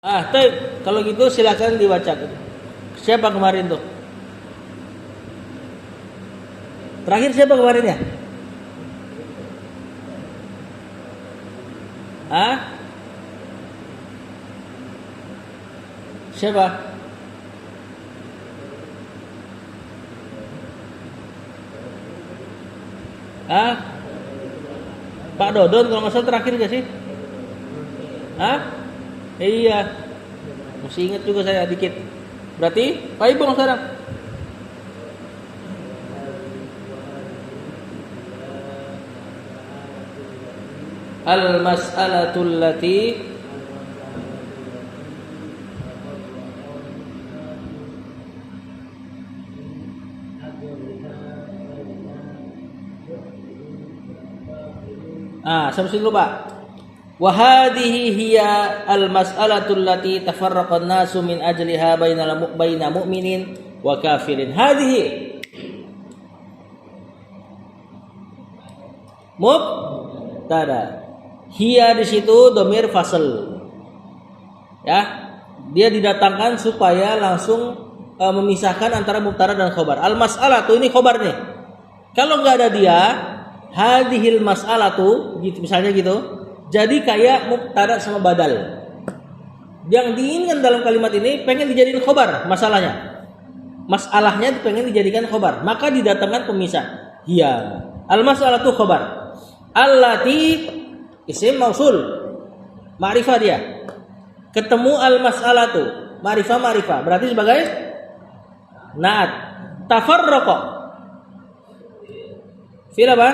Kalau gitu silakan dibaca. Siapa kemarin tuh? Terakhir siapa kemarin ya? Ah? Siapa? Ah? Pak Dodon kalau nggak salah terakhir gak sih? Ah? Iya. Masih ingat juga saya dikit. Berarti Pak Ibong sekarang. Al-mas'alatul lati sampai sini dulu Pak. Wa hadhihi hiya al-mas'alatul lati tafarraqa an-nasu min ajliha baina mu'minin wa kafirin. Hadhihi mubtada. Hiya di situ dhamir fasl. Ya. Dia didatangkan supaya langsung memisahkan antara mubtada dan khobar. Al-mas'alatu ini khobar nih. Kalau nggak ada dia, hadhil mas'alatu gitu misalnya gitu. Jadi kayak mubtada sama badal. Yang diinginkan dalam kalimat ini pengen dijadikan khobar masalahnya. Masalahnya pengen dijadikan khobar, maka didatangkan pemisah. Hiya. Al-mas'alatu khobar. Allati isim mausul. Ma'rifah dia. Ketemu al-mas'alatu. Ma'rifah. Berarti sebagai naat. Tafarraqa. Fi'il apa?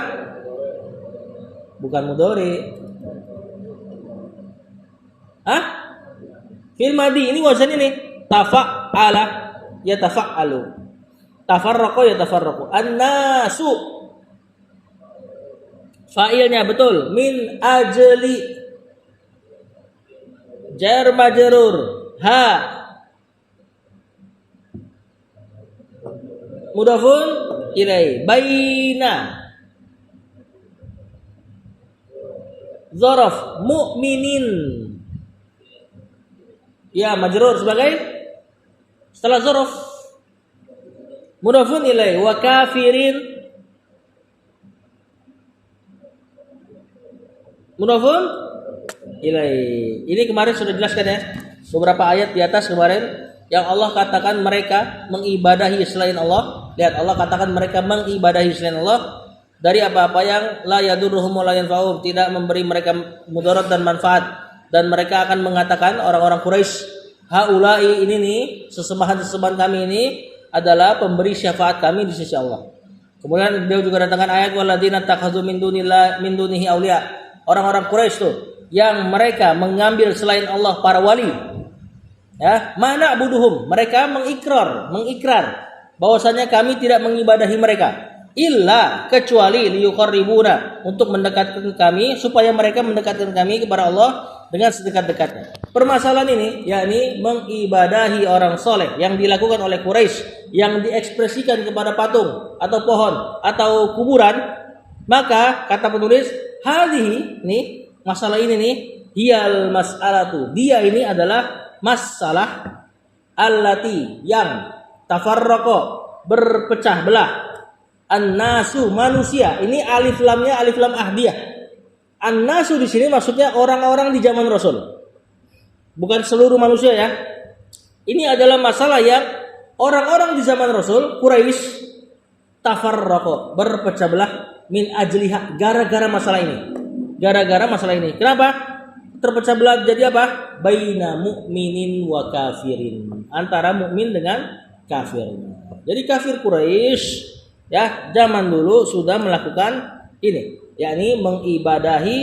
Bukan mudhari. Fi'il madhi. Ini wazan ini. Tafa'ala yatafa'alu. Tafarraqa yatafarraqu. An-nasu. Fa'ilnya betul. Min ajli. Jar majrur. Ha. Mudhafun ilai. Baina. Zaraf. Mu'minin. Ya majrur sebagai setelah zaraf. Mudhafun ilai. Wa kafirin. Mudhafun ilai. Ini kemarin sudah jelaskan ya. Beberapa ayat di atas kemarin yang Allah katakan mereka mengibadahi selain Allah. Lihat Allah katakan mereka mengibadahi selain Allah dari apa-apa yang la yadurruhum wa la yanfa'uhum, tidak memberi mereka mudarat dan manfaat. Dan mereka akan mengatakan orang-orang Quraisy, haula'i ini nih sesembahan-sesembahan kami ini adalah pemberi syafaat kami di sisi Allah. Kemudian beliau juga datangkan ayat walladzina takhadzu min dunihi auliya. Orang-orang Quraisy tuh yang mereka mengambil selain Allah para wali. Ya, mana buduhum? Mereka mengikrar bahwasanya kami tidak mengibadahi mereka illa kecuali liyuqarribuna untuk mendekatkan kami supaya mereka mendekatkan kami kepada Allah dengan sedekat-dekatnya. Permasalahan ini yakni mengibadahi orang soleh yang dilakukan oleh Quraisy yang diekspresikan kepada patung atau pohon atau kuburan, maka kata penulis hadhihi nih masalah ini nih hiyal mas'alatu, dia ini adalah masalah allati yang tafarraqa berpecah belah an-nasu manusia. Ini alif lamnya alif lam ahdiyah. An-nasu di sini maksudnya orang-orang di zaman Rasul. Bukan seluruh manusia ya. Ini adalah masalah yang orang-orang di zaman Rasul Quraisy tafarraqa berpecah belah min ajliha gara-gara masalah ini. Kenapa? Terpecah belah jadi apa? Baina mu'minin wa kafirin. Antara mukmin dengan kafir. Jadi kafir Quraisy ya zaman dulu sudah melakukan ini, yakni mengibadahi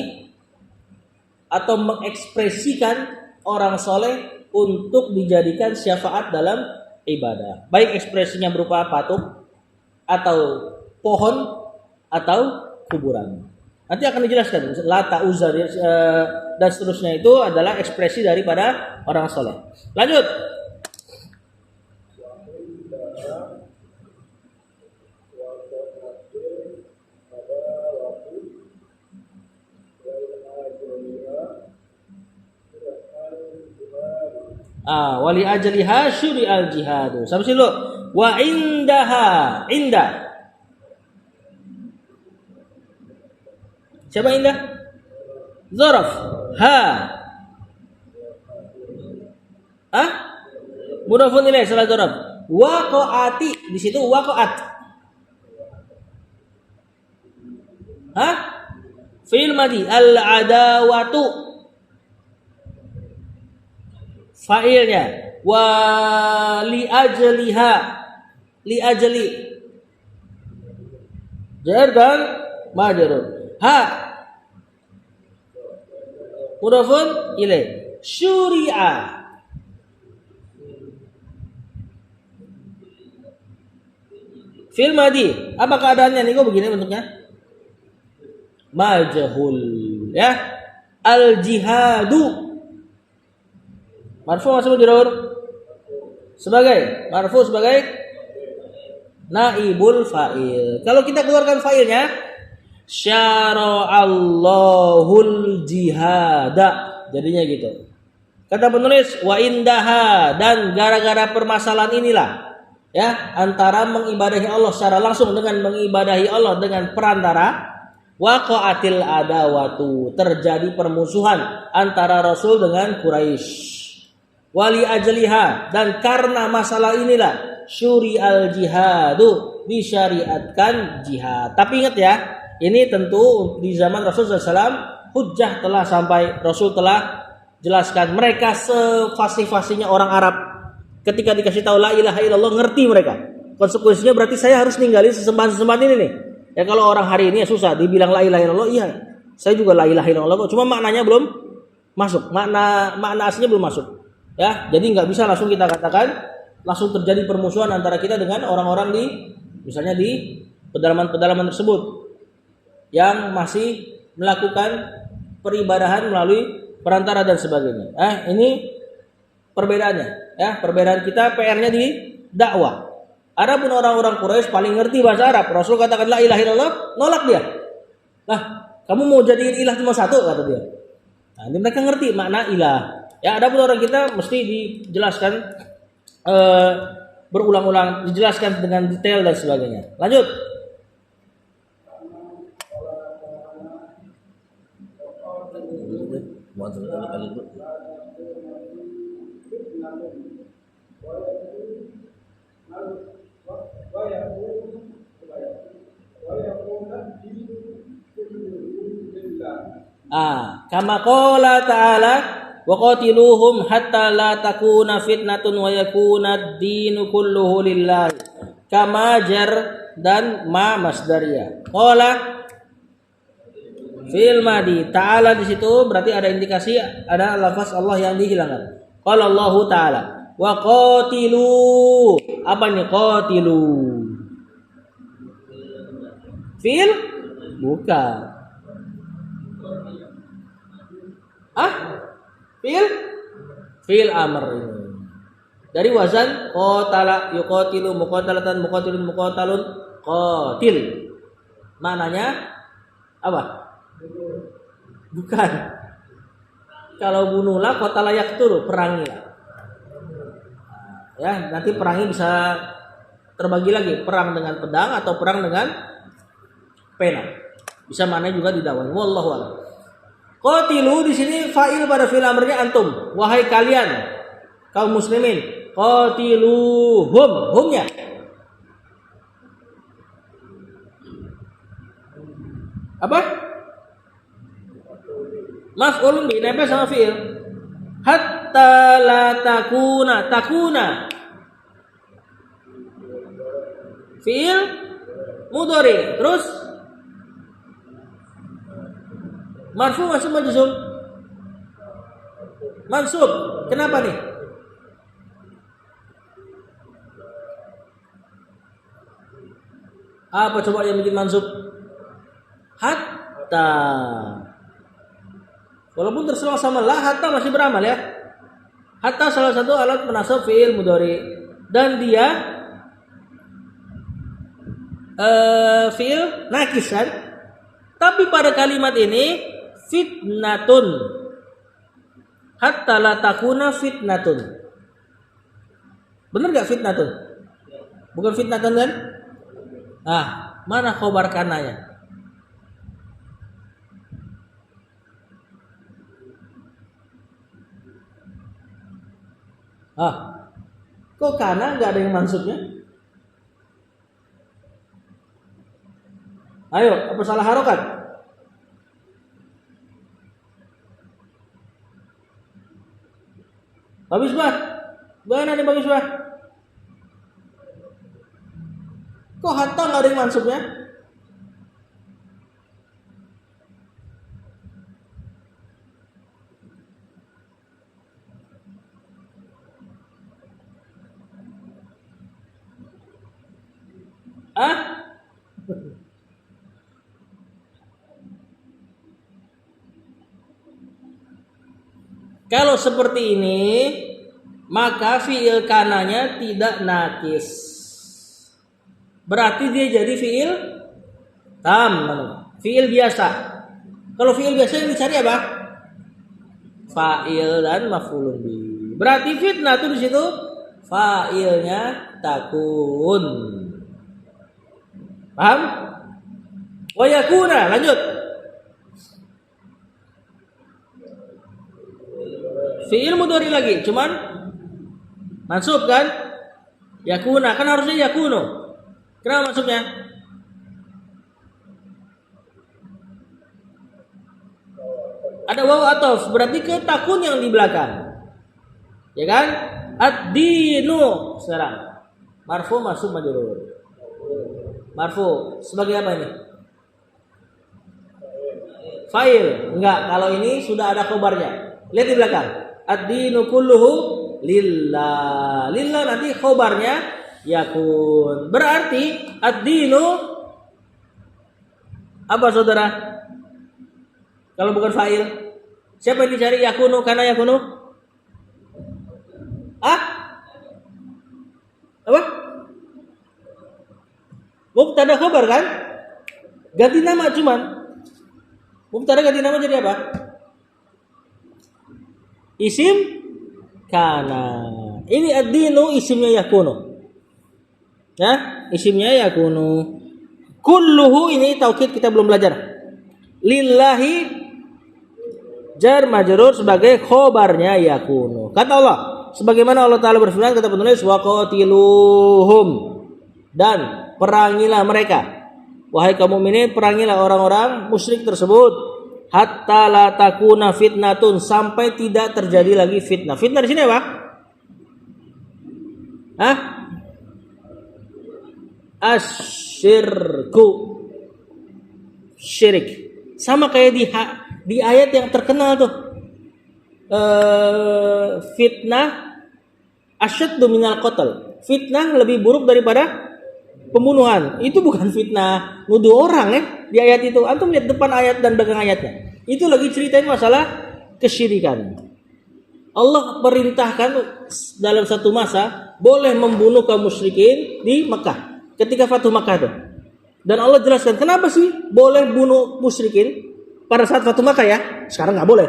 atau mengekspresikan orang soleh untuk dijadikan syafaat dalam ibadah. Baik ekspresinya berupa patung atau pohon atau kuburan. Nanti akan dijelaskan Lata, Uzza dan seterusnya itu adalah ekspresi daripada orang soleh. Lanjut. Wali ajliha syuri'al jihadu. Sampai sini lo. Wa indaha, indah. Siapa indah? Zaraf. Ha. Mudhafun ilaih salah zaraf. Waqa'ati, di situ waqa'at. Fi'il madhi al-adawatu. Fa'ilnya wa li ajliha, li ajli. Jar dan majrur. Mudhafun ilaih. Syuri'a. Fi'il madhi, apa keadaannya nih? Kok begini bentuknya? Majhul, ya. Al jihadu. Marfu masuk majrur. Sebagai marfu sebagai naibul fa'il. Kalau kita keluarkan fa'ilnya, syara'allahul jihada. Jadinya gitu. Kata penulis wa indaha, dan gara-gara permasalahan inilah, ya, antara mengibadahi Allah secara langsung dengan mengibadahi Allah dengan perantara, waqa'atil adawatu, terjadi permusuhan antara Rasul dengan Quraisy. Wali ajliha, dan karena masalah inilah syuri'al jihadu, disyariatkan jihad. Tapi ingat ya, ini tentu di zaman Rasul SAW hujjah telah sampai, Rasul telah jelaskan. Mereka sefasih-fasihnya orang Arab, ketika dikasih tahu la ilaha illallah, ngerti mereka. Konsekuensinya berarti saya harus ninggalin sesembahan-sesembahan ini nih. Ya kalau orang hari ini ya susah dibilang la ilaha illallah, iya. Saya juga la ilaha illallah kok, cuma maknanya belum masuk. Makna aslinya belum masuk. Ya, jadi nggak bisa langsung kita katakan langsung terjadi permusuhan antara kita dengan orang-orang di misalnya di pedalaman-pedalaman tersebut yang masih melakukan peribadahan melalui perantara dan sebagainya. Ini perbedaannya, ya. Perbedaan kita PR-nya di dakwah. Adapun orang-orang Quraisy paling ngerti bahasa Arab. Rasul katakan la ilaha illallah, nolak dia. Lah, kamu mau jadiin ilah cuma satu, kata dia. Ini mereka ngerti makna ilah. Ya, adapun orang kita mesti dijelaskan berulang-ulang, dijelaskan dengan detail dan sebagainya. Lanjut. Kama qala ta'ala wa qatiluhum hatta la takuna fitnatun wa yakuna ad-dinu kulluhu lillah. Kama jar dan ma masdariyah. Qala fi'il madhi, ta'ala di situ berarti ada indikasi ada lafaz Allah yang dihilangkan. Qala Allah ta'ala wa qatilu. Apa nih qatilu? Fi'il? Bukan. Fi'il amr ini. Dari wazan qatala yuqatilu muqatalatan muqatilun muqatalun qatil. Maknanya apa? Bukan. Kalau bunuhlah qatala yaqtulu, perangilah. Ya, nanti perangi bisa terbagi lagi, perang dengan pedang atau perang dengan pena. Bisa maknanya juga didakwai. Wallahu a'lam. Qatilu di sini fa'il pada fi'il amrnya antum, wahai kalian kaum muslimin. Qatiluhum, humnya apa? Maf'ulun bi, nempel sama fi'il. Hatta la takuna, takuna fi'il mudhari, terus marfu masuk majzum. Mansub. Kenapa nih? Apa coba yang bikin mansub? Hatta. Walaupun terselang sama la, hatta masih beramal ya. Hatta salah satu alat penasab fi'il mudhari, dan dia fi'il nakis kan? Tapi pada kalimat ini fitnatun. Hatta la takuna fitnatun. Bener gak fitnatun? Bukan fitnatun kan? Nah, mana khobar kananya? Kok kana nggak ada yang maksudnya? Ayo, apa salah harokat? Bagus bah, mana nih bagus bah? Kok hatta nggak ada yang maksudnya? Kalau seperti ini, maka fiil kananya tidak nakis. Berarti dia jadi fiil tam, fiil biasa. Kalau fiil biasa yang dicari apa? Fa'il dan maf'ulun bih. Berarti fitnah itu di situ fa'ilnya takun. Paham? Wa yakuna, lanjut. Fi'il mudhari lagi, cuman mansub kan? Yakuna, kan harusnya yakuno. Kenapa maksudnya? Ada waw atof, berarti ke takun yang di belakang. Ya kan? Ad-dinu sekarang. Marfu masuk majrur. Marfu sebagai apa ini? Fa'il. Enggak, kalau ini sudah ada khobarnya. Lihat di belakang. Ad-dinu kulluhu lillah. Lillah nanti khobarnya yakun. Berarti ad-dinu apa saudara? Kalau bukan fa'il, siapa yang dicari yakunu karena yakunu? Apa? Mubtada khabar kan? Ganti nama cuman. Mubtada ganti nama jadi apa? Isim kana. Ini ad-dinu isimnya yakunu. Ya, isimnya yakunu. Kulluhu ini taukid kita belum belajar. Lillahi jar majrur sebagai khobarnya yakunu. Kata Allah, sebagaimana Allah Ta'ala berfirman, kata penulis, waqatiluhum, dan perangilah mereka. Wahai kaum mukminin, perangilah orang-orang musyrik tersebut. Hatta la takuna fitnatun, sampai tidak terjadi lagi fitnah. Fitnah di sini apa? Asyirku, syirik. Sama kayak di ayat yang terkenal tuh. Fitnah asyaddu minal qatl. Fitnah lebih buruk daripada pembunuhan. Itu bukan fitnah nuduh orang ya di ayat itu. Antum lihat depan ayat dan belakang ayatnya. Itu lagi ceritain masalah kesyirikan. Allah perintahkan dalam satu masa boleh membunuh kaum musyrikin di Mekah ketika Fatuh Makkah itu. Dan Allah jelaskan kenapa sih boleh bunuh musyrikin pada saat Fatuh Makkah ya. Sekarang nggak boleh.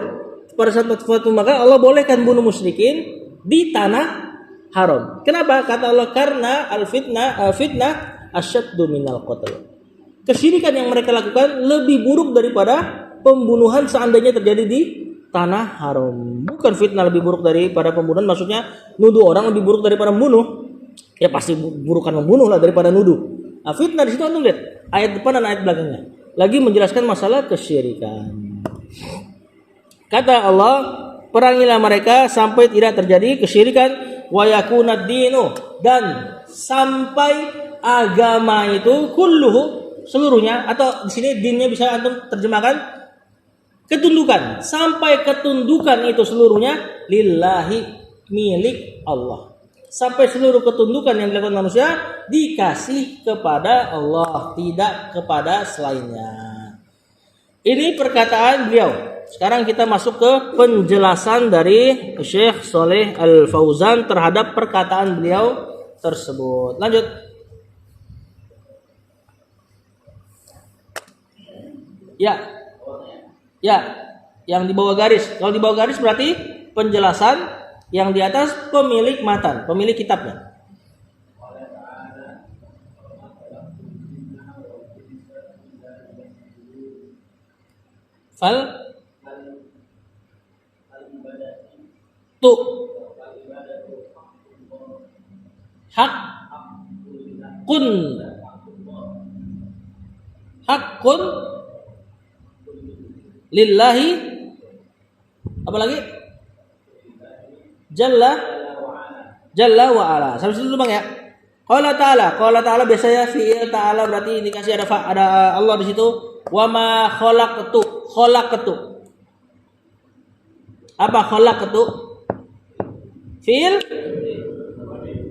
Pada saat Fatuh Makkah Allah bolehkan bunuh musyrikin di tanah haram. Kenapa? Kata Allah karena fitnah asyaddu minal qatl. Kesyirikan yang mereka lakukan lebih buruk daripada pembunuhan seandainya terjadi di tanah haram. Bukan fitnah lebih buruk daripada pembunuhan, maksudnya nuduh orang lebih buruk daripada membunuh. Ya pasti burukan membunuh lah daripada nuduh. Nah, fitnah di situ antum lihat ayat depan dan ayat belakangnya. Lagi menjelaskan masalah kesyirikan. Kata Allah, perangilah mereka sampai tidak terjadi kesyirikan, wa yakunad dinu, dan sampai agama itu kulluhu seluruhnya, atau di sini dinnya bisa antum terjemahkan ketundukan, sampai ketundukan itu seluruhnya lillahi, milik Allah. Sampai seluruh ketundukan yang dilakukan manusia dikasih kepada Allah, tidak kepada selainnya. Ini perkataan beliau. Sekarang kita masuk ke penjelasan dari Syekh Shalih Al Fauzan terhadap perkataan beliau tersebut. Lanjut. Ya, yang di bawah garis. Kalau di bawah garis berarti penjelasan, yang di atas pemilik matan, pemilik kitabnya. Fal tu hak kun hakun lillahi, apa lagi? Jalla wa ala. Sampai situ Bang ya. Qala ta'ala biasanya fi'il ta'ala berarti indikasi ada Allah di situ. Wa ma khalaqtu. Apa khalaqtu?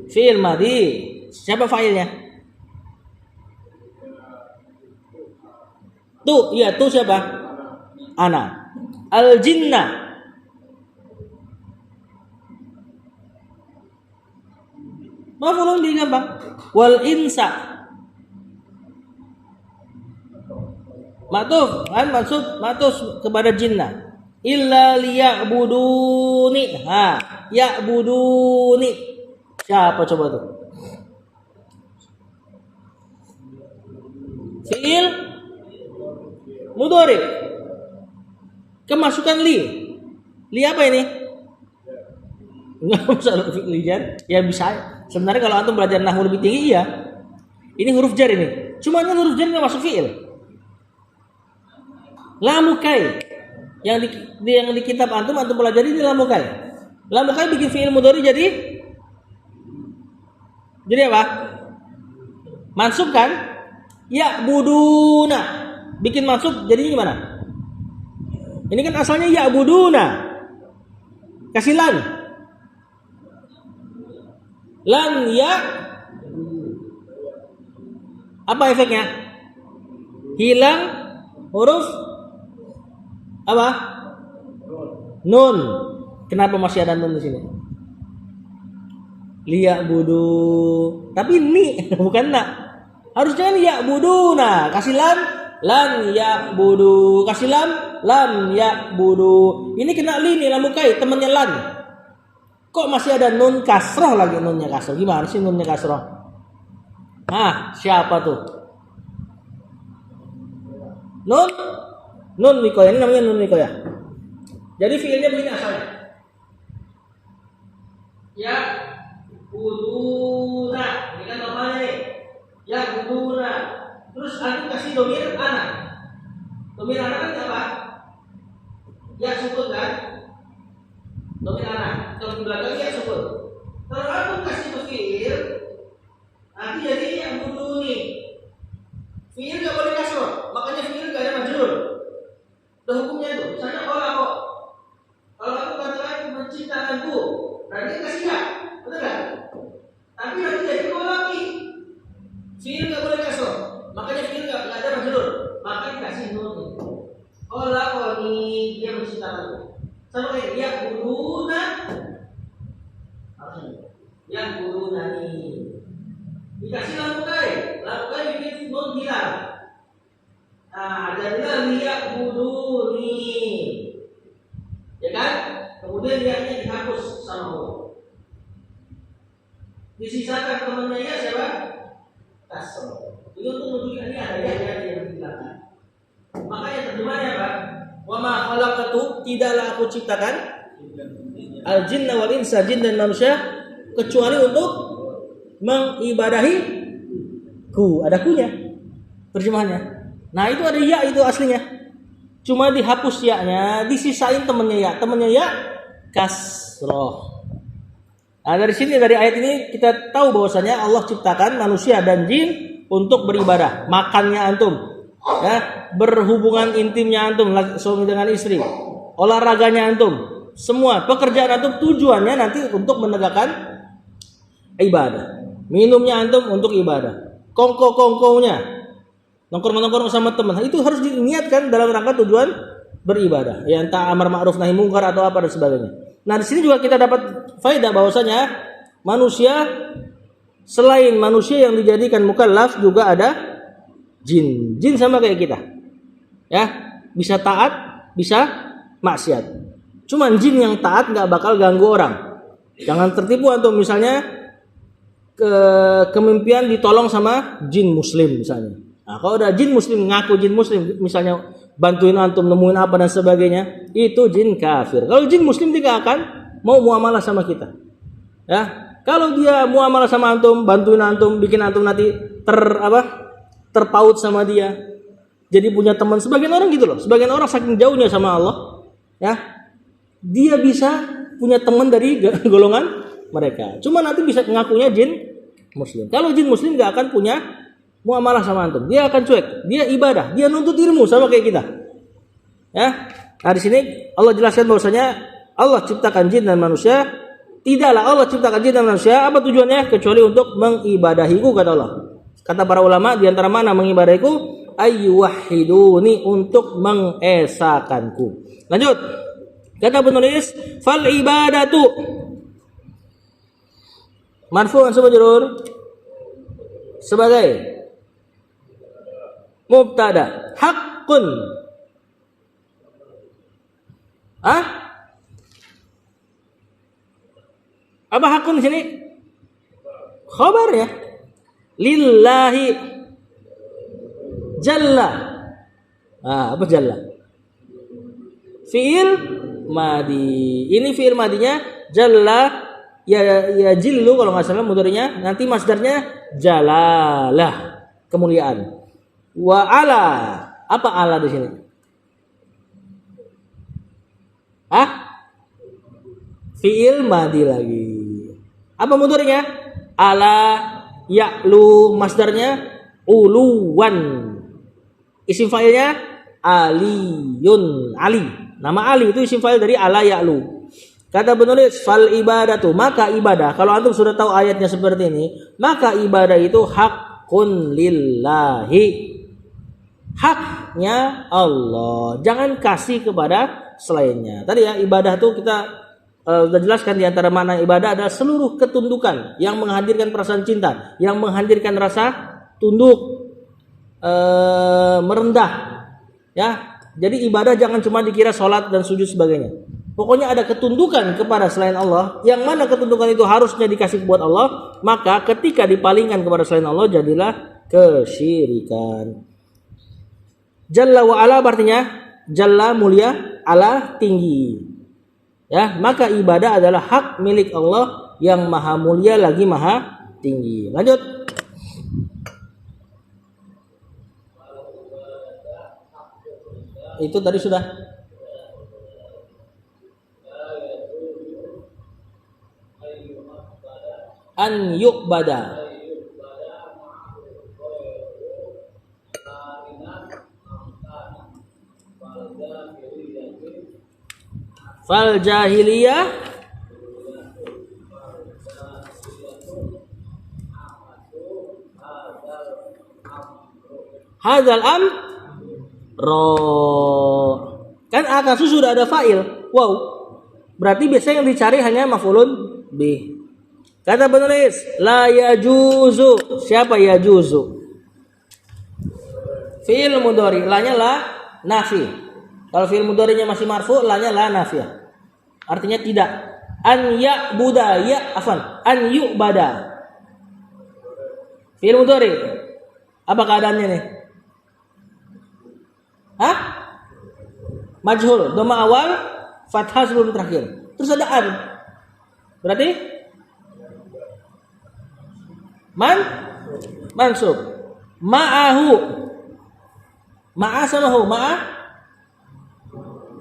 Fi'il madhi. Siapa fa'ilnya? Tu siapa? Ana. Al jinna. Maf'ulun bihi gampang. Wal insa. Ma'tuf kan maksud kepada jinna. Illa liya'buduni. Ya'buduni. Siapa coba tuh? Fi'il mudhari. Kemasukan li. Li apa ini? Enggak usah fi'il jar. Ya bisa. Sebenarnya kalau antum belajar nahwu lebih tinggi iya. Ini huruf jar ini. Cuma kan huruf jar enggak masuk fi'il. Lamukai. Yang di kitab antum pelajari ini lamukai. Lamukai bikin fi'il mudhari jadi apa? Mansub kan? Ya buduna. Bikin mansub jadinya gimana? Ini kan asalnya ya buduna. Kasih lan. Lan ya. Apa efeknya? Hilang huruf apa? Nun. Kenapa masih ada nun di sini? Liya budu. Tapi ni bukan na. Harusnya ya buduna. Kasih lan ya budu. Kasih lam ya budu. Ini kena li nih lamukai temannya lan. Kok masih ada nun kasroh lagi, nunnya kasroh? Gimana sih nunnya kasroh? Siapa tuh? Nun mikoya, ini namanya nun mikoya. Jadi fiilnya begini asalnya. Ya buduna, ini kan namanya nih. Ya buduna. Terus aku kasih domir anak. Domir anak kan apa? Ya sukun kan? Domir anak. Kalau di belakang ya sukun. Kalau aku kasih fiil, nanti jadi yang buduni. Fiil nggak boleh kasroh, makanya fiil nggak ada majrur. Udah hukumnya itu. Misalnya kalau aku katakan menciptakanku, berarti kasih ya, betul kan? Tapi nanti jadi lagi. Fiil nggak boleh kasroh, makanya fiil nggak ada majrur, makanya kasih nun. Kalau ini dia menciptakanku, sama kayak dia buduna, yang buduna nih. Dikasih lamukai bikin nun hilang. Jadilah liya buduni, ya kan? Kemudian liyanya dihapus sama Allah. Disisakan temannya ya siapa? Kasroh. Ini untuk menunjukkan ini ada ya yang dihilangkan. Makanya terjemahnya apa? Wa ma khalaqtu, tidaklah aku ciptakan al jinna wal insa, jin dan manusia kecuali untuk mengibadahi ku. Ada kunya terjemahannya. Nah itu ada ya itu aslinya. Cuma dihapus ya-nya, disisain temennya ya kasroh. Nah dari sini dari ayat ini kita tahu bahwasanya Allah ciptakan manusia dan jin untuk beribadah. Makannya antum, ya, berhubungan intimnya antum suami dengan istri, olahraganya antum, semua pekerjaan antum tujuannya nanti untuk menegakkan ibadah. Minumnya antum untuk ibadah. Kongko-kongkonya nongkrong sama teman, itu harus diniatkan dalam rangka tujuan beribadah. Ya entah amar ma'ruf nahi mungkar atau apa dan sebagainya. Nah, di sini juga kita dapat faedah bahwasanya manusia selain manusia yang dijadikan mukallaf juga ada jin. Jin sama kayak kita. Ya, bisa taat, bisa maksiat. Cuman jin yang taat enggak bakal ganggu orang. Jangan tertipu antum misalnya kemimpian ditolong sama jin muslim misalnya. Nah, kalau ada jin muslim ngaku jin muslim misalnya bantuin antum nemuin apa dan sebagainya, itu jin kafir. Kalau jin muslim tidak akan mau muamalah sama kita. Ya, kalau dia muamalah sama antum, bantuin antum, bikin antum nanti terpaut sama dia. Jadi punya teman, sebagian orang gitu loh. Sebagian orang saking jauhnya sama Allah, ya, dia bisa punya teman dari golongan mereka. Cuma nanti bisa ngakunya jin muslim. Kalau jin muslim gak akan punya muamalah sama antum. Dia akan cuek. Dia ibadah. Dia nuntut ilmu sama kayak kita. Ya. Nah di sini Allah jelaskan bahwasanya Allah ciptakan jin dan manusia. Tidaklah Allah ciptakan jin dan manusia. Apa tujuannya? Kecuali untuk mengibadahiku, kata Allah. Kata para ulama, di antara mana mengibadahiku? Ayyuwahiduni, untuk mengesakanku. Lanjut. Kata penulis, fal ibadatu marfu'an subajurur sebagai mubtada, haqqun. Apa haqqun di sini? Khabar ya. Lillahi jalla. Apa jalla? Fi'il madi. Ini fi'il madinya jalla ya jillu kalau nggak salah mudhari'nya. Nanti masdarnya jalalah, kemuliaan. Wa ala. Apa ala di sini? Fi'il madi lagi. Apa mudhari'nya? Ala ya'lu, masdarnya uluwan. Isim fa'ilnya aliyun, ali. Nama Ali itu isim fa'il dari ala ya'lu. Kata penulis, fal ibadatu, maka ibadah. Kalau antum sudah tahu ayatnya seperti ini, maka ibadah itu haqqun lillahi. Haknya Allah. Jangan kasih kepada selainnya. Tadi ya, ibadah itu kita sudah jelaskan, di antara makna ibadah adalah seluruh ketundukan yang menghadirkan perasaan cinta, yang menghadirkan rasa tunduk, merendah. Ya. Jadi ibadah jangan cuma dikira sholat dan sujud sebagainya. Pokoknya ada ketundukan kepada selain Allah, yang mana ketundukan itu harusnya dikasih buat Allah, maka ketika dipalingkan kepada selain Allah jadilah kesyirikan. Jalla wa ala artinya jalla mulia, ala tinggi. Ya, maka ibadah adalah hak milik Allah yang maha mulia lagi maha tinggi. Lanjut. Itu tadi sudah. An yu'bada. Fal jahiliyah hadzal kan akan sudah ada fa'il. Wow. Berarti biasanya yang dicari hanya maf'ulun bih. Kata penulis, la yajuzu. Siapa yajuzu? Fi'il mudhari, la-nya la nafi. Kalau fi'il mudhari'nya masih marfu, la-nya la nafiyah. Artinya tidak. An ya'buda, an yu'bada. Fi'il mudhari. Apa keadaannya nih? Majhul, dhamma awal, fathah sebelum terakhir. Terus ada an. Berarti mansub. Ma'ahu. Ma'a sama hu. Ma'a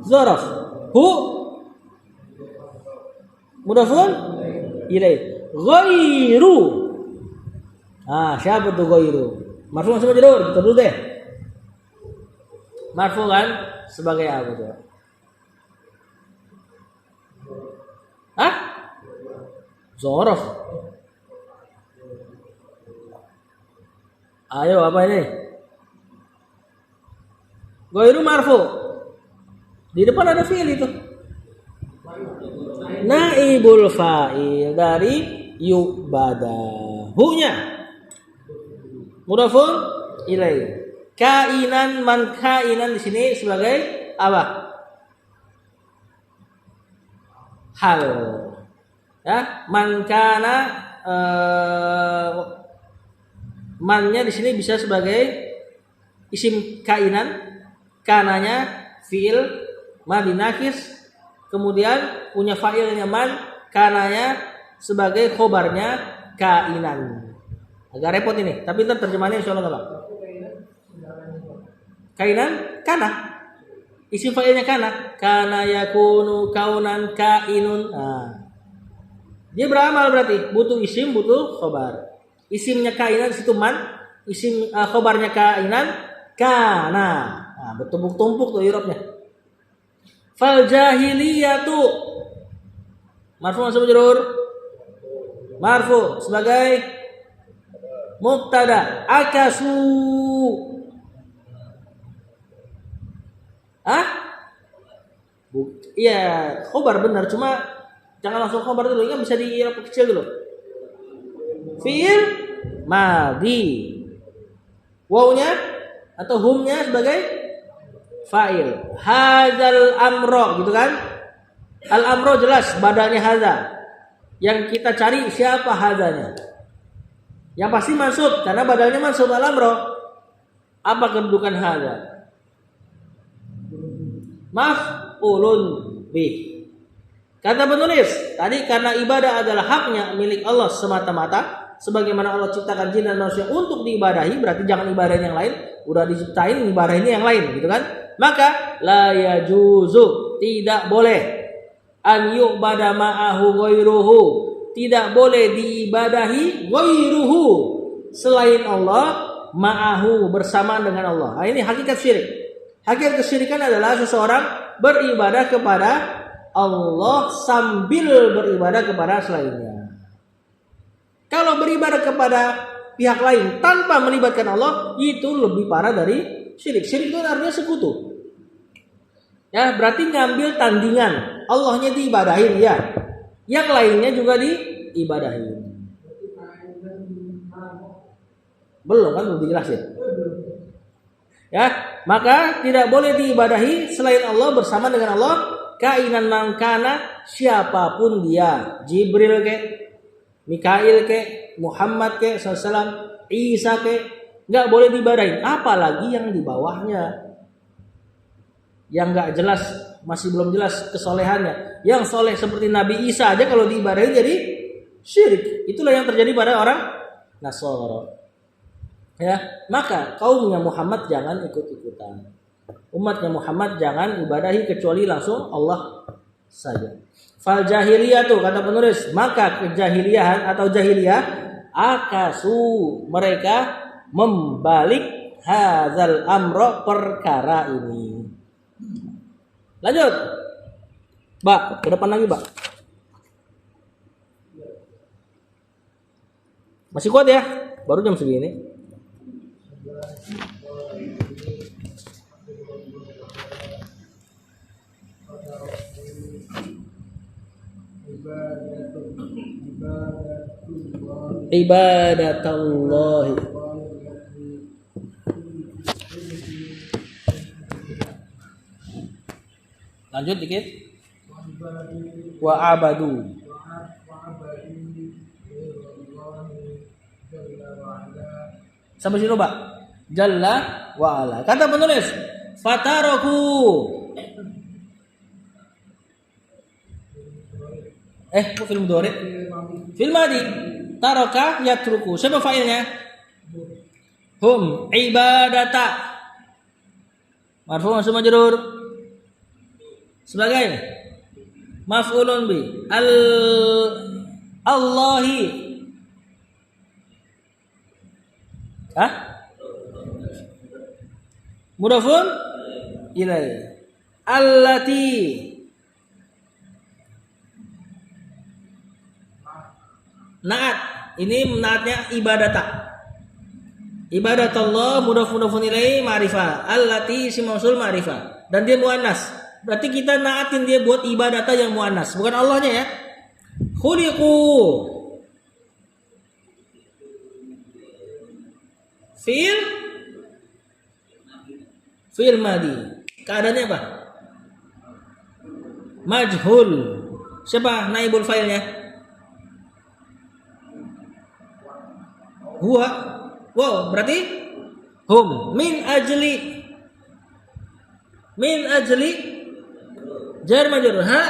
zaraf. Hu mudhafun ilaih. Ghairu. Siapa tuh ghairu? Marfu sama majrur. Kita dulu deh. Marfu kan sebagai apa tuh? Zaraf. Ayo apa ini? Ghairu marfu. Di depan ada fi'il itu. Naibul fa'il dari yu'bada. Hu-nya mudhafun ilaih. Kainan, man kainan di sini sebagai apa? Hal. Ya, man kana mannya di sini bisa sebagai isim kainan kananya fiil madhi nakis, kemudian punya fa'ilnya man, kananya sebagai khobarnya kainan. Agak repot ini, tapi ntar terjemahannya insyaallah enggak. Kainan kana. Isim fa'ilnya kana yakunu kaunan kainun. Nah. Dia beramal berarti, butuh isim, butuh khobar. Isimnya kainan situ man, isim khobarnya kainan kana. Nah, bertumpuk-tumpuk tuh i'rabnya. Fal jahiliyatu marfu mansub majrur. Marfu sebagai mubtada. Akasu. Iya, khobar benar, cuma jangan langsung khobar dulu, kan bisa di i'rab kecil dulu. Fi'il madhi. Wawnya atau humnya sebagai fa'il. Hadzal amro gitu kan? Al amro jelas badannya hadza. Yang kita cari siapa hadzanya? Yang pasti mansub karena badannya mansub al amro. Apa kedudukan hadza? Maf'ulun bih. Kata penulis, tadi karena ibadah adalah haknya milik Allah semata-mata, sebagaimana Allah ciptakan jin dan manusia untuk diibadahi, berarti jangan ibadahin yang lain, udah diciptain ibadah ini yang lain, gitu kan? Maka la yajuzu, tidak boleh an yu'bada ma'ahu ghairuhu, tidak boleh diibadahi ghairuhu selain Allah, ma'ahu bersamaan dengan Allah. Nah, ini hakikat syirik. Hakikat kesyirikan adalah seseorang beribadah kepada Allah sambil beribadah kepada selainnya. Kalau beribadah kepada pihak lain tanpa melibatkan Allah, itu lebih parah dari syirik. Syirik itu artinya sekutu. Ya, berarti ngambil tandingan. Allahnya diibadahin ya. Yang lainnya juga diibadahin. Belum kan, belum dijelasin. Ya, maka tidak boleh diibadahi selain Allah bersama dengan Allah, kainan mangkana, siapapun dia, Jibril ke, Mikail ke, Muhammad ke, sallallahu Isa ke, nggak boleh diibadahi. Apalagi yang di bawahnya, yang nggak jelas, masih belum jelas kesolehannya. Yang soleh seperti Nabi Isa aja kalau diibadahi jadi syirik. Itulah yang terjadi pada orang Nasara. Ya, maka kaumnya Muhammad jangan ikut-ikutan. Umatnya Muhammad jangan ibadahi kecuali langsung Allah saja. Fal jahiliyatu, kata penulis, maka kejahiliahan atau jahiliyah akasu, mereka membalik hadzal amro, perkara ini. Lanjut. Mbak, ke depan lagi, Mbak. Masih kuat ya? Baru jam segini. Ibadatullah. Lanjut dikit. Wa abadu. Sampai sini Pak. Jalla wa ala. Kata penulis, fataraku. Kok film dore? Film madi. Taraka yatruku. Siapa failnya? Hum ibadata. Marfu mansub majrur. Sebagai maf'ulun bi. Allahi. Mudafun ilai. Allati. Naat. Ini naatnya ibadata. Ibadatullah mudafun ilai ma'rifah. Allati isim mausul ma'rifah. Dan dia muannas. Berarti kita naatin dia buat ibadata yang muannas, bukan Allahnya ya. Khuliqu. Fi'il madi. Keadaannya apa? Majhul. Siapa naibul fa'ilnya? Huwa. Wow, berarti hum min ajli. min ajli jar majrur ha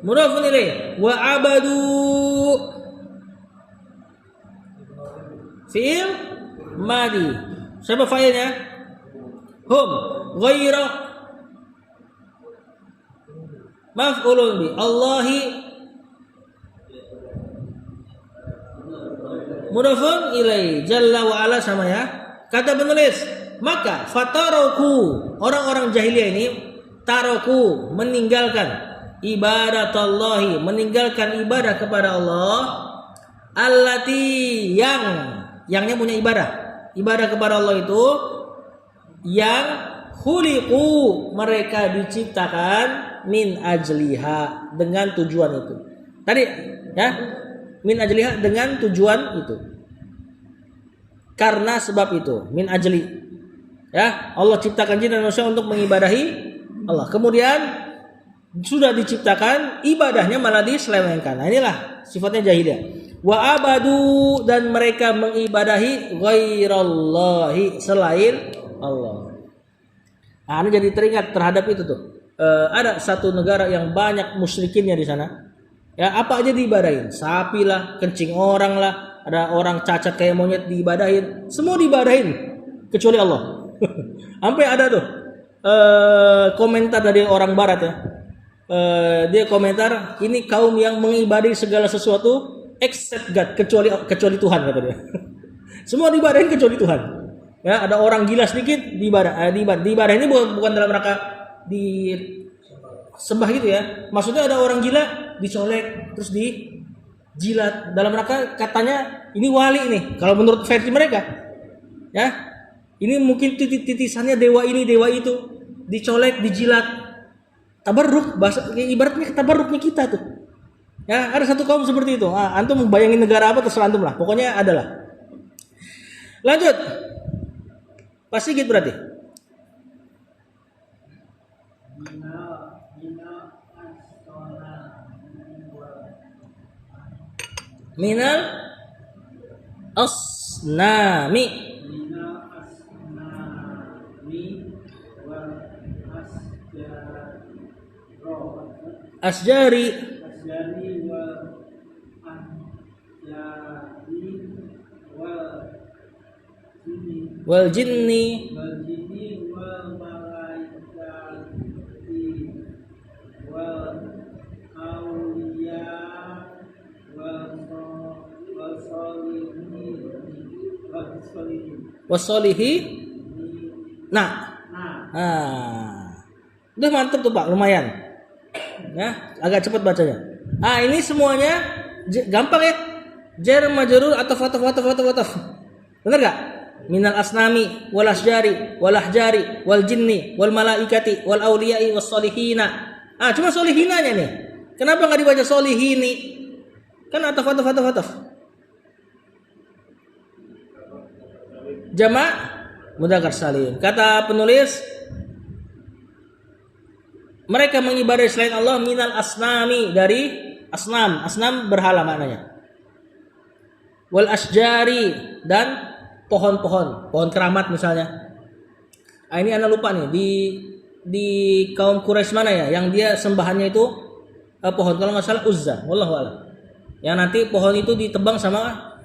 mudhafun ilaih wa abadu fi'il madi. Siapa fa'ilnya? Hum. Ghaira maf'ulun bi. Allahi mudhafun ilaih. Jalla wa ala sama ya. Kata penulis, maka fataroku, orang-orang jahiliyah ini taroku, meninggalkan ibadatallahi, meninggalkan ibadah kepada Allah, allati yangnya punya ibadah kepada Allah itu yang khuliqu, mereka diciptakan min ajliha, dengan tujuan itu. Tadi ya, min ajliha, dengan tujuan itu. Karena sebab itu, min ajli. Ya, Allah ciptakan jin dan manusia untuk mengibadahi Allah. Kemudian sudah diciptakan, ibadahnya malah diselewengkan. Nah, inilah sifatnya jahiliyah. Wa abadu, dan mereka mengibadahi ghairallahi, selain Allah. Nah, ini jadi teringat terhadap itu tuh. Ada satu negara yang banyak musyrikinnya di sana. Ya, apa aja diibadahin? Sapi lah, kencing orang lah, ada orang cacat kayak monyet diibadahin. Semua diibadahin kecuali Allah. Sampai ada tuh komentar dari orang barat ya. Dia komentar, ini kaum yang mengibadahi segala sesuatu except God, kecuali Tuhan, kata dia. Semua diibadahin kecuali Tuhan. Ya, ada orang gila sedikit diibadah ini bukan dalam rangka disembah gitu ya. Maksudnya ada orang gila dicolek terus dijilat dalam rangka katanya ini wali nih. Kalau menurut versi mereka, ya, ini mungkin titisannya dewa ini dewa itu, dicolek dijilat, tabarruk, bahasa ibaratnya tabarruknya kita tuh. Ya, ada satu kaum seperti itu. Antum bayangin negara apa terserah antum lah. Pokoknya adalah. Lanjut. Pasti gitu berarti. Minal asnami. Asjari wal jinni wal malaikati wal auliya wasolihi. Nah, udah mantep tuh Pak, lumayan. Ya, agak cepat bacanya. Ini semuanya gampang ya. Jar majrur atau fataf. Benar enggak? Minal asnami wal asjari wal ahjari wal jinni wal malaikati wal auliyai was solihina. Cuma solihinanya nih. Kenapa enggak dibaca solihini? Kan ataf. Jamak mudzakkar salim. Kata penulis, mereka mengibadahi selain Allah minal asnami, dari asnam berhala maknanya. Wal asjari, dan pohon keramat misalnya. Ini ana lupa nih di kaum Quraisy mana ya yang dia sembahannya itu pohon, kalau nggak salah Uzza, wallahu a'lam. Yang nanti pohon itu ditebang sama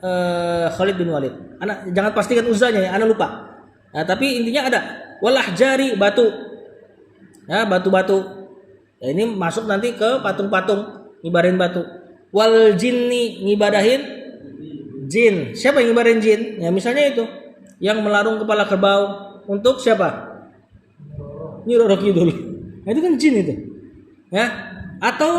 Khalid bin Walid. Anak jangan pastikan Uzzanya ya, anak lupa. Nah, tapi intinya ada wal ahjari, batu. Ya, batu-batu. Ya, ini masuk nanti ke patung-patung, ngibadahin batu. Wal jinni, ngibadahin jin. Siapa yang ngibadahin jin? Ya misalnya itu yang melarung kepala kerbau untuk siapa? Nyi Roro Kidul. Nah, itu kan jin itu. Ya. Atau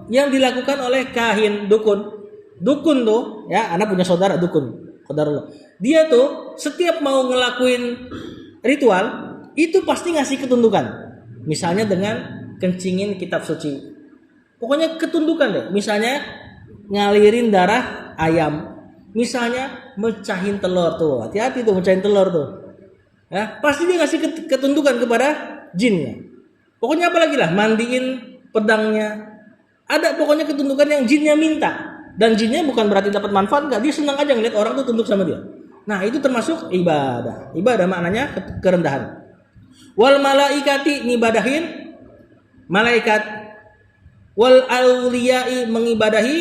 yang dilakukan oleh kahin, dukun. Dukun tuh, ya, anak punya saudara dukun, qadarullah. Dia tuh setiap mau ngelakuin ritual itu pasti ngasih ketundukan. Misalnya dengan kencingin kitab suci. Pokoknya ketundukan deh. Misalnya ngalirin darah ayam. Misalnya mecahin telur tuh. Hati-hati tuh mecahin telur tuh. Ya, pasti dia ngasih ketundukan kepada jinnya. Pokoknya apa lagi lah, mandiin pedangnya. Ada pokoknya ketundukan yang jinnya minta. Dan jinnya bukan berarti dapat manfaat, enggak, dia senang aja ngeliat orang tuh tunduk sama dia. Nah, itu termasuk ibadah. Ibadah maknanya kerendahan. Wal malaikati ngibadahin malaikat. Wal auliyai mengibadahi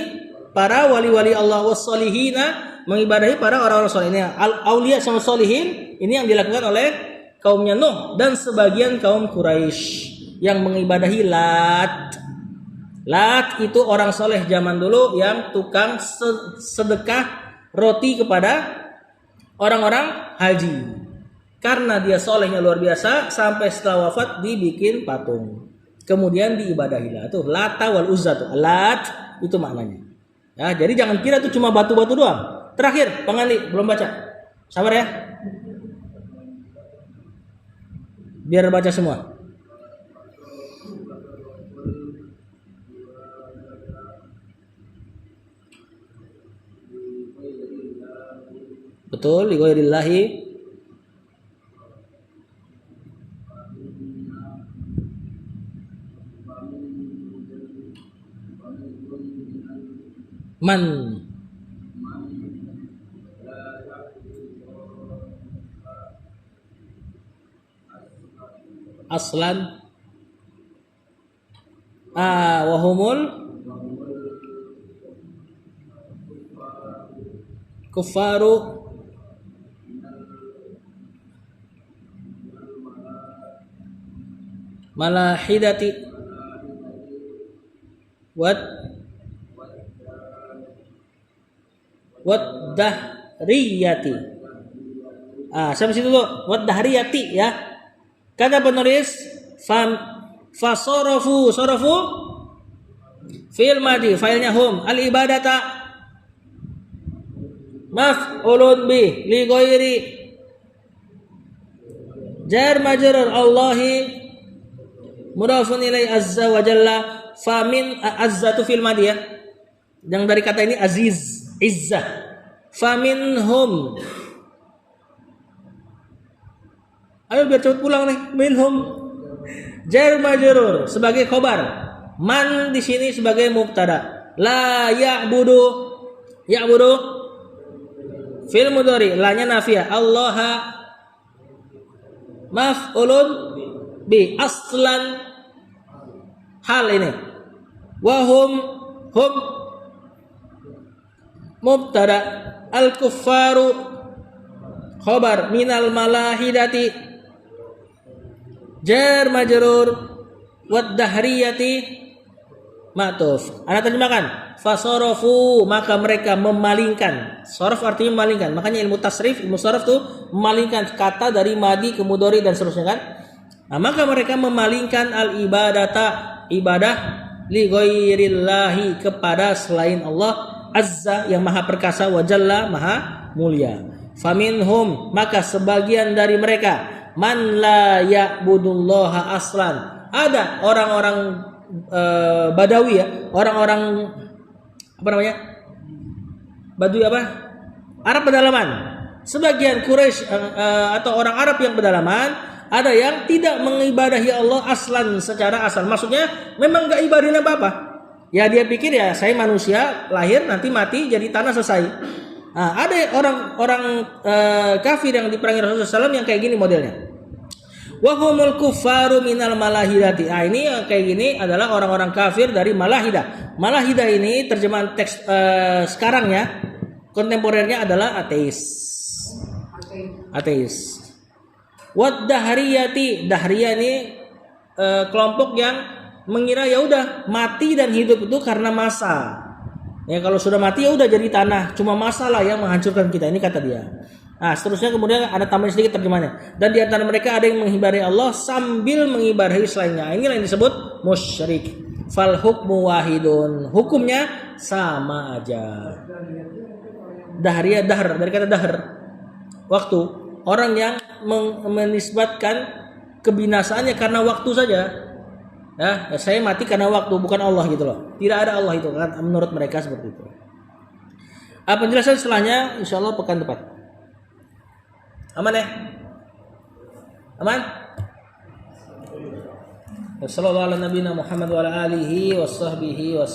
para wali-wali Allah. Was solihina mengibadahi para orang-orang soleh. Ini al-auliya sama solihin ini yang dilakukan oleh kaumnya Nuh dan sebagian kaum Quraisy yang mengibadahi Lat. Lat itu orang soleh zaman dulu yang tukang sedekah roti kepada orang-orang haji. Karena dia solehnya luar biasa, sampai setelah wafat dibikin patung. Kemudian diibadahilah. Tuh Lata wal Uzza tuh. Lat itu maknanya. Ya, jadi jangan kira itu cuma batu-batu doang. Terakhir, Pengali belum baca. Sabar ya. Biar baca semua. Betul, li ghairillahi man aslan wahumul kufaru malahidati dahriyati. Sampai situ dulu. Dahriyati ya. Kata penulis fasorofu fi'il madi, failnya hum, al ibadata maf'ulun bi li ghairi jar majrur Allahi mudhafun ilai azza wa jalla. Famin azza tu fil madi ya. Yang dari kata ini aziz, izzah. Faminhum. Ayo biar cepat pulang nih. Minhum jar majrur sebagai khobar. Man di sini sebagai mubtada. La ya'budu fil mudhari, la nya nafiyah. Allaha maf'ulun bi aslan hal ini. Wahum mubtada, al kuffaru khabar, minal malahidati jar majrur, wad dahriyati ma'tuf. Ana terjemahkan fasarafu, maka mereka memalingkan. Saraf artinya memalingkan. Makanya ilmu tasrif, ilmu saraf tuh memalingkan kata dari madi ke mudhari dan seterusnya kan. Nah, maka mereka memalingkan al ibadata, ibadah li ghairillahi, kepada selain Allah azza yang maha perkasa, wa jalla maha mulia. Faminhum, maka sebagian dari mereka, man la ya'budullaha aslan, ada orang-orang Badawi ya, orang-orang apa namanya? Badui apa? Arab pedalaman. Sebagian Quraisy atau orang Arab yang pedalaman, ada yang tidak mengibadahi Allah aslan, secara asal. Maksudnya memang enggak ibadahin apa-apa. Ya dia pikir ya saya manusia, lahir nanti mati jadi tanah selesai. Nah, ada orang-orang kafir yang diperangi Rasulullah SAW yang kayak gini modelnya. Wahumul kuffaru minal malahidati. Ini yang kayak gini adalah orang-orang kafir dari malahidah. Malahidah ini terjemahan teks sekarangnya, kontemporernya adalah ateis. Wad dahriyati, dahriyah ini kelompok yang mengira ya udah mati dan hidup itu karena masa. Ya kalau sudah mati ya udah jadi tanah, cuma masalah yang menghancurkan kita, ini kata dia. Nah, seterusnya kemudian ada tambahan sedikit terjemahannya. Dan di antara mereka ada yang mengibadahi Allah sambil mengibadahi selainnya. Inilah yang disebut musyrik. Fal hukmu wahidun. Hukumnya sama aja. Dahriyah, dahr, dari kata dahr, waktu. Orang yang menisbatkan kebinasaannya karena waktu saja. Nah, saya mati karena waktu, bukan Allah gitu loh. Tidak ada Allah itu kan, menurut mereka seperti itu. Penjelasan setelahnya insyaallah pekan depan. Aman ya? Aman? Wassallallahu ala nabiyina Muhammad wa ala alihi wa sahbihi wa